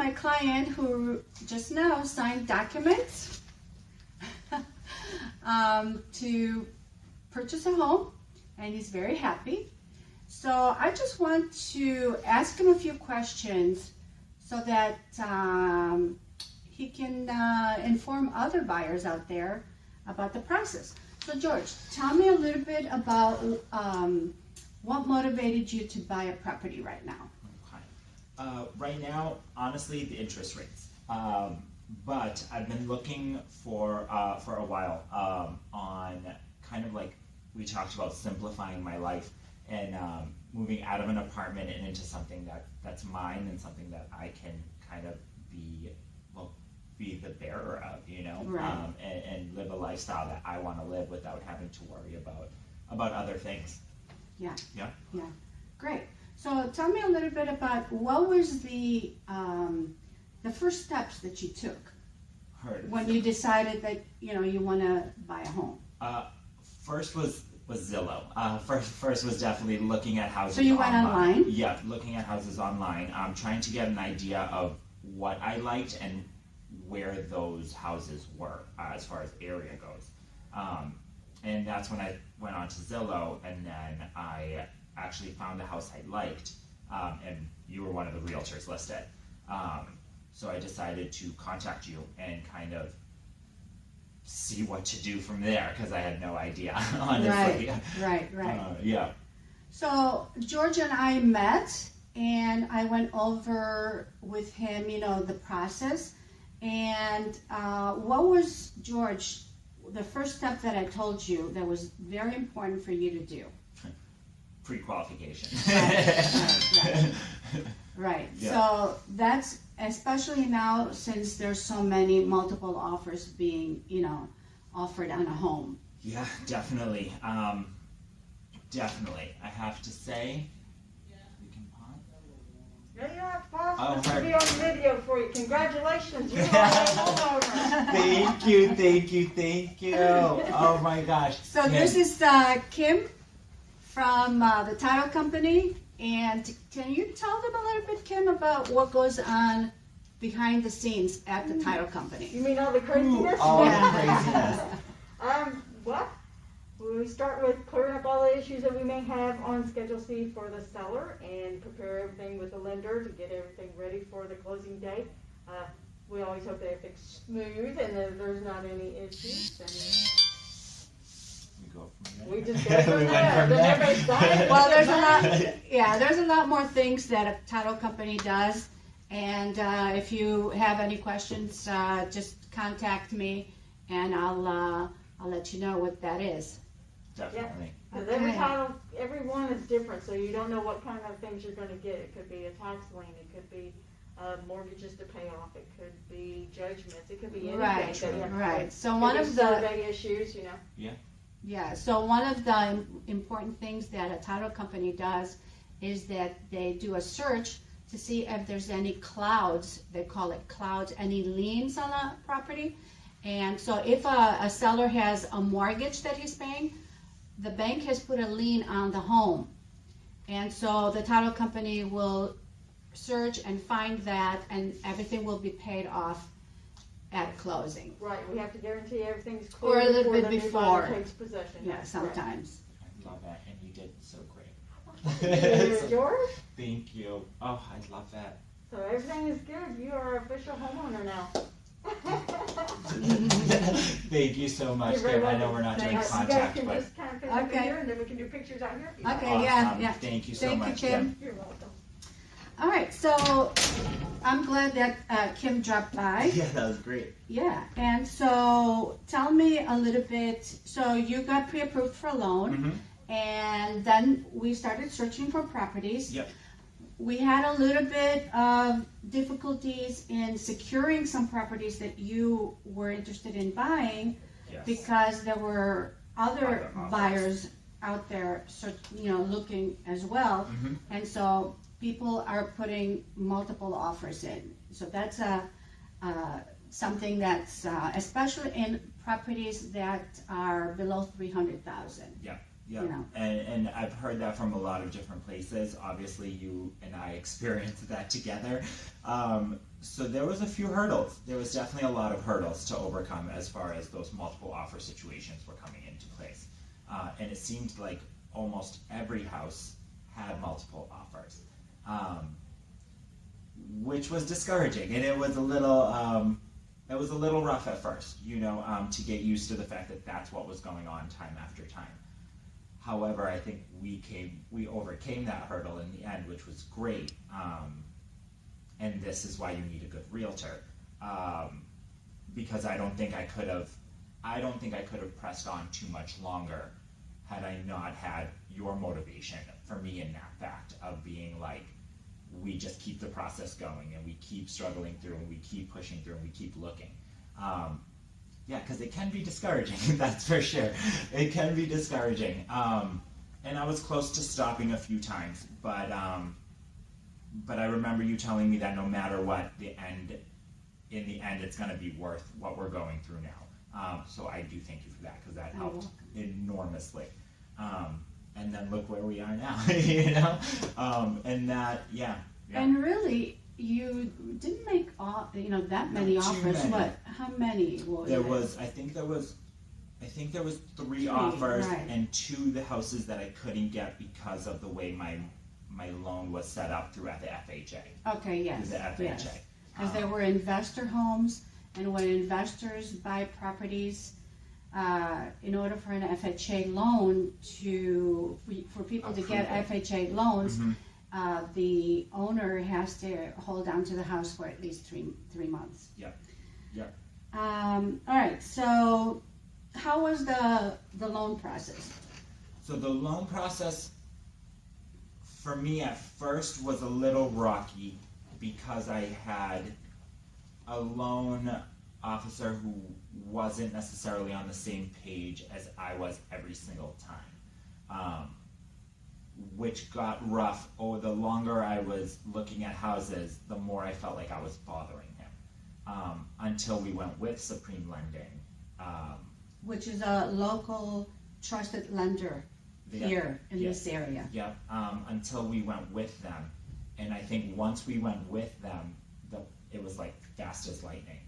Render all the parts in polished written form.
my client who just now signed documents to purchase a home, and he's very happy. So I just want to ask him a few questions so that he can inform other buyers out there about the process. So George, tell me a little bit about what motivated you to buy a property right now. Okay. Right now, honestly, the interest rates. But I've been looking for a while on kind of like we talked about simplifying my life and moving out of an apartment and into something that's mine and something that I can kind of be the bearer of, you know, Right. And live a lifestyle that I want to live without having to worry about other things. Yeah. Yeah. Yeah. Great. So tell me a little bit about what was the first steps that you took when you decided that you want to buy a home. First was Zillow. First was definitely looking at houses. So you went online? Yeah, looking at houses online. Trying to get an idea of what I liked and where those houses were as far as area goes. And that's when I went on to Zillow, and then I actually found a house I liked, and you were one of the realtors listed. So I decided to contact you and kind of see what to do from there, because I had no idea, honestly. Right. Yeah. So George and I met, and I went over with him, the process. And what was, George, the first step that I told you that was very important for you to do? Pre-qualification. Right. Yeah. So that's, especially now since there's so many multiple offers being, offered on a home. Yeah, definitely. Definitely. I have to say, we can pause. No, you don't have to pause. Oh, This will right. be on video for you. Congratulations, you are a homeowner. Thank you. Oh my gosh. So this is Kim from the title company, and can you tell them a little bit, Kim, about what goes on behind the scenes at the title company? You mean all the craziness? All the Yeah. craziness. What? We start with clearing up all the issues that we may have on Schedule C for the seller and prepare everything with the lender to get everything ready for the closing date. We always hope that everything's smooth and that there's not any issues. We go from And there. we just go from We went there. from Then there. everybody's done. Well, there's a lot more things that a title company does, and if you have any questions, just contact me, and I'll let you know what that is. Definitely. Because every Okay. title, every one is different, so you don't know what kind of things you're gonna get. It could be a tax lien, it could be mortgages to pay off, it could be judgments, it could be anything. Right, that you have to right. do. So Could one be of the survey issues, Yeah, so one of the important things that a title company does is that they do a search to see if there's any clouds, they call it clouds, any liens on a property. And so if a seller has a mortgage that he's paying, the bank has put a lien on the home. And so the title company will search and find that, and everything will be paid off at closing. Right, we have to guarantee everything's Or a clear little before bit the new before. buyer takes possession. Yeah, That's correct. sometimes. I love that, and you did so great. George, Thank you. Oh, I love that. so everything is good, you are an official homeowner now. Thank you so much, You're very Kim. I know welcome. we're not doing Thanks. You guys contact, can but just kind of finish up Okay. here and then we can do pictures out here if you want. Okay, yeah, awesome. yeah. Thank you so Thank you, much, Kim. You're welcome. All right, so I'm glad that Kim dropped by. Yeah, that was great. Yeah, and so tell me a little bit. So you got pre-approved for a loan, Mm-hmm. and then we started searching for properties. Yep. We had a little bit of difficulties in securing some properties that you were interested in buying Yes. because there were other Other offers. buyers out there, looking as well. Mm-hmm. And so people are putting multiple offers in. So that's something that's especially in properties that are below 300,000. Yeah. Yeah, you know. and I've heard that from a lot of different places. Obviously, you and I experienced that together. So there was a few hurdles. There was definitely a lot of hurdles to overcome as far as those multiple offer situations were coming into place. And it seemed like almost every house had multiple offers, which was discouraging, and it was a little rough at first, to get used to the fact that that's what was going on time after time. However, I think we overcame that hurdle in the end, which was great. And this is why you need a good realtor, because I don't think I could have pressed on too much longer had I not had your motivation for me in that fact of being like, we just keep the process going and we keep struggling through and we keep pushing through and we keep looking. Because it can be discouraging, that's for sure. It can be discouraging. And I was close to stopping a few times, but I remember you telling me that no matter what, in the end, it's going to be worth what we're going through now. So I do thank you for that, because that helped enormously. And then look where we are now, and that, yeah. And really, you didn't make that many Not too offers. many. What? How many? I think there was 3 offers, right. and 2 the houses that I couldn't get because of the way my loan was set up through the FHA. Okay, yes. Through the FHA. Yes. Because there were investor homes, and when investors buy properties, in order for an FHA loan for people to get FHA loans, the owner has to hold on to the house for at least three months. Yep. All right. So, how was the loan process? So the loan process for me at first was a little rocky because I had a loan officer who wasn't necessarily on the same page as I was every single time, which got rough. The longer I was looking at houses, the more I felt like I was bothering him, until we went with Supreme Lending. Which is a local trusted lender here in this area. Yep, until we went with them. And I think once we went with them, it was like fast as lightning.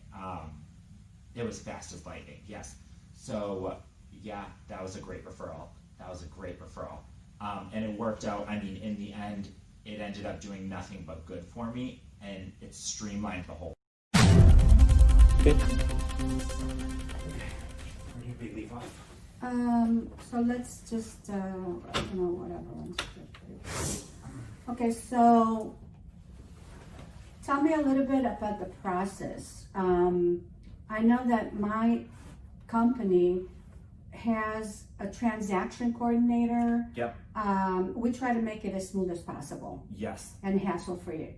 It was fast as lightning, yes. So, that was a great referral. And it worked out. I mean, in the end, it ended up doing nothing but good for me, and it streamlined the whole. Good. Where did we leave off? So let's just, whatever. Okay, so tell me a little bit about the process. I know that my company has a transaction coordinator. Yep. We try to make it as smooth as possible. Yes. And hassle-free.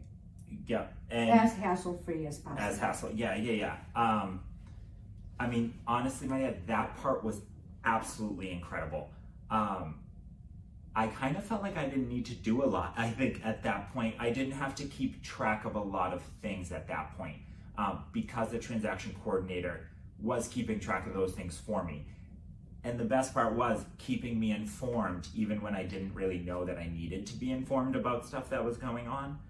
Yep. And as hassle-free as possible. Yeah. I mean, honestly, Maria, that part was absolutely incredible. I kind of felt like I didn't need to do a lot. I think at that point, I didn't have to keep track of a lot of things at that point, because the transaction coordinator was keeping track of those things for me. And the best part was keeping me informed even when I didn't really know that I needed to be informed about stuff that was going on,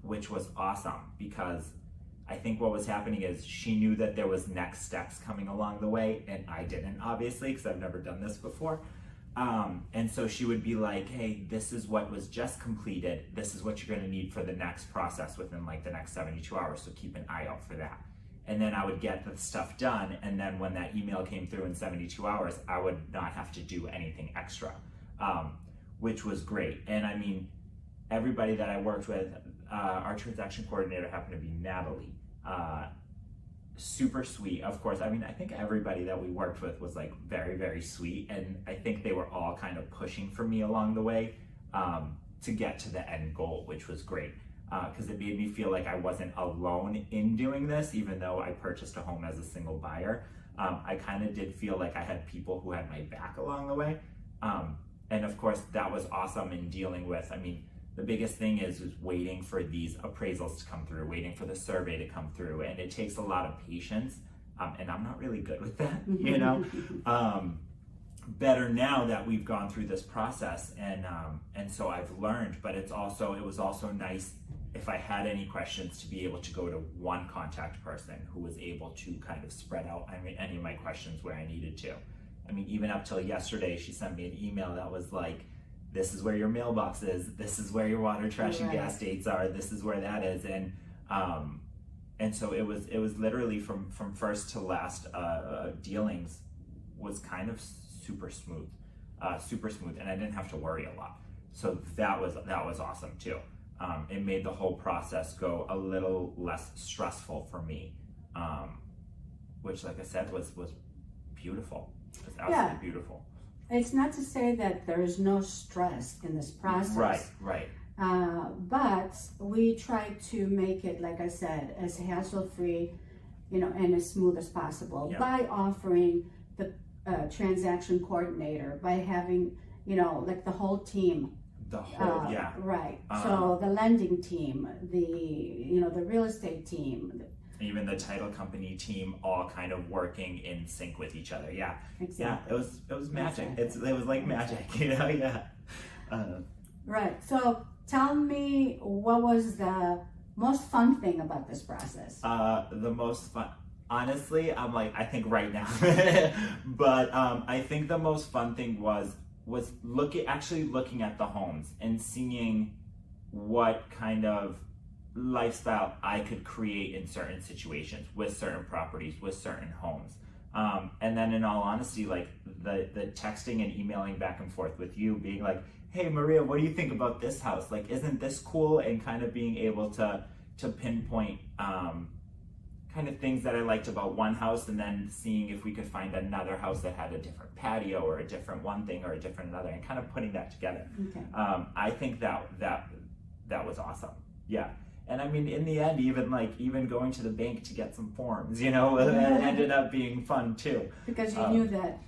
which was awesome, because I think what was happening is she knew that there was next steps coming along the way, and I didn't, obviously, because I've never done this before. And so she would be like, hey, this is what was just completed. This is what you're going to need for the next process within like the next 72 hours. So keep an eye out for that. And then I would get the stuff done. And then when that email came through in 72 hours, I would not have to do anything extra, which was great. And I mean, everybody that I worked with, our transaction coordinator happened to be Natalie. Super sweet, of course. I mean, I think everybody that we worked with was like very, very sweet, and I think they were all kind of pushing for me along the way to get to the end goal, which was great, because it made me feel like I wasn't alone in doing this. Even though I purchased a home as a single buyer, I kind of did feel like I had people who had my back along the way, and of course that was awesome in dealing with. I mean, the biggest thing is waiting for these appraisals to come through, waiting for the survey to come through, and it takes a lot of patience, and I'm not really good with that, better now that we've gone through this process, and so I've learned. But it was also nice if I had any questions to be able to go to one contact person who was able to kind of spread out any of my questions where I needed to. I mean, even up till yesterday, she sent me an email that was like, this is where your mailbox is, this is where your water, trash, and gas dates are, this is where that is. And so it was literally from first to last dealings was kind of super smooth, and I didn't have to worry a lot. So that was awesome too. It made the whole process go a little less stressful for me, which, like I said, was beautiful. It was absolutely beautiful. It's not to say that there is no stress in this process. Right. But we try to make it, like I said, as hassle-free, and as smooth as possible by offering the transaction coordinator, by having, like the whole team. The whole, Right. So the lending team, the real estate team, even the title company team, all kind of working in sync with each other. Yeah. Exactly. Yeah. It was magic. Exactly. It was like magic. Yeah. Right. So tell me, what was the most fun thing about this process? The most fun. Honestly, I think right now, but I think the most fun thing was actually looking at the homes and seeing what kind of lifestyle I could create in certain situations with certain properties, with certain homes. And then in all honesty, like the texting and emailing back and forth with you, being like, hey Maria, what do you think about this house? Like, isn't this cool? And kind of being able to pinpoint kind of things that I liked about one house, and then seeing if we could find another house that had a different patio or a different one thing or a different another, and kind of putting that together. Okay. I think that was awesome. Yeah. And I mean, in the end, even going to the bank to get some forms, it ended up being fun too. Because you knew that,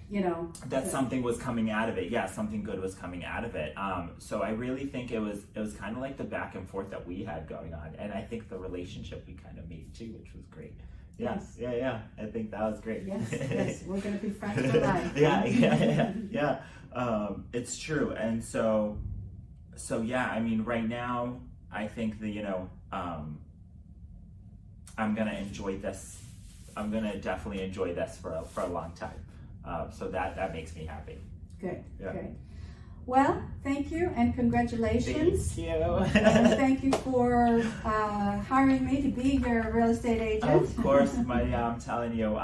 that something was coming out of it. Yeah, something good was coming out of it. So I really think it was kind of like the back and forth that we had going on, and I think the relationship we kind of made too, which was great. Yes. Yeah. I think that was great. Yes. We're gonna be friends for life. Yeah. It's true, and so yeah. I mean, right now, I think that I'm gonna enjoy this. I'm gonna definitely enjoy this for a long time. So that makes me happy. Good. Yeah. Good. Well, thank you and congratulations. Thank you. And thank you for hiring me to be your real estate agent. Of course, I'm telling you.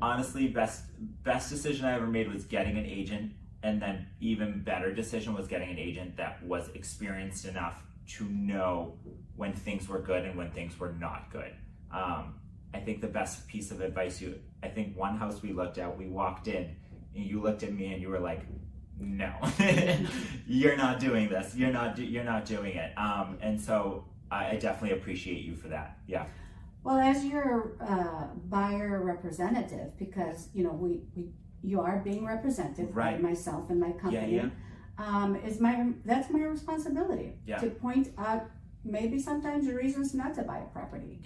Honestly, best decision I ever made was getting an agent, and then even better decision was getting an agent that was experienced enough to know when things were good and when things were not good. I think the best piece of advice I think one house we looked at, we walked in and you looked at me and you were like, no, you're not doing this. You're not doing it. And so I definitely appreciate you for that. Yeah. Well, as your buyer representative, because you are being represented by myself and my company. That's my responsibility to point out maybe sometimes reasons not to buy a property.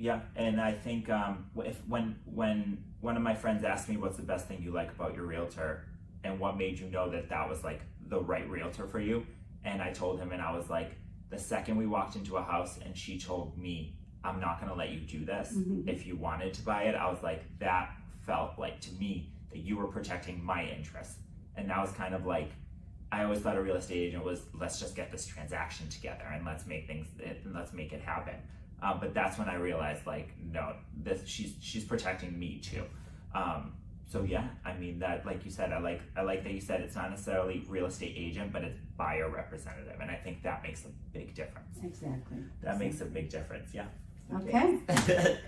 Yeah, and I think when one of my friends asked me what's the best thing you like about your realtor and what made you know that was like the right realtor for you, and I told him, and I was like, the second we walked into a house and she told me, I'm not gonna let you do this. If you wanted to buy it, I was like, that felt like to me that you were protecting my interests. And that was kind of like, I always thought a real estate agent was, let's just get this transaction together and let's make it happen. But that's when I realized, like, no, she's protecting me too. So yeah, I mean, that, like you said, I like that you said it's not necessarily real estate agent, but it's buyer representative, and I think that makes a big difference. Exactly. That makes a big difference. Yeah. Okay.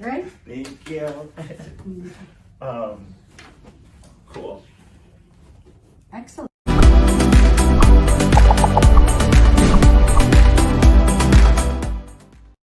Great. Thank you. Cool. Excellent.